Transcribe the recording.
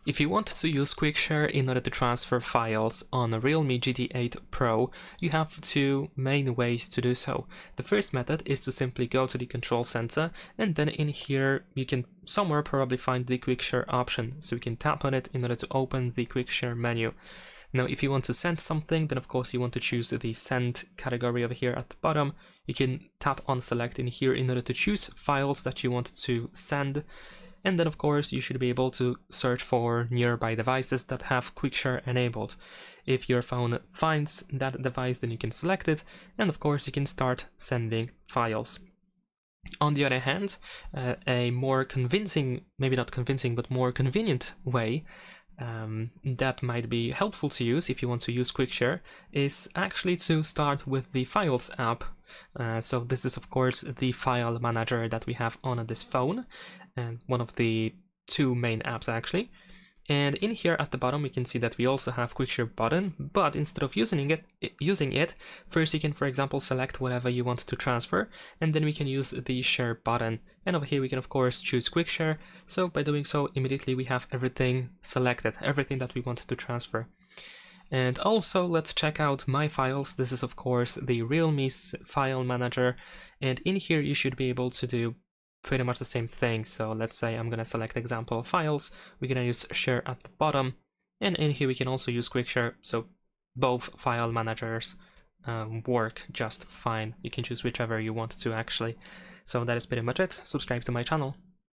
If you want to use QuickShare in order to transfer files on a Realme GT 8 Pro, you have two main ways to do so. The first method is to simply go to the control center, and then in here you can somewhere probably find the QuickShare option, so you can tap on it in order to open the QuickShare menu. Now if you want to send something, then of course you want to choose the send category over here at the bottom. You can tap on select in here in order to choose files that you want to send. And then of course you should be able to search for nearby devices that have QuickShare enabled. If your phone finds that device, then you can select it, and of course you can start sending files. On the other hand, a more convincing, maybe not convincing, but more convenient way that might be helpful to use if you want to use QuickShare is actually to start with the Files app. So this is of course the file manager that we have on this phone, and one of the two main apps actually. And in here at the bottom we can see that we also have QuickShare button, but instead of using it, first you can, for example, select whatever you want to transfer, and then we can use the share button. And over here we can of course choose QuickShare, so by doing so immediately we have everything selected, everything that we want to transfer. And also let's check out My Files. This is of course the Realme's file manager, and in here you should be able to do pretty much the same thing. So let's say I'm gonna select example files, we're gonna use share at the bottom, and in here we can also use QuickShare, so both file managers work just fine. You can choose whichever you want to actually. So that is pretty much it. Subscribe to my channel.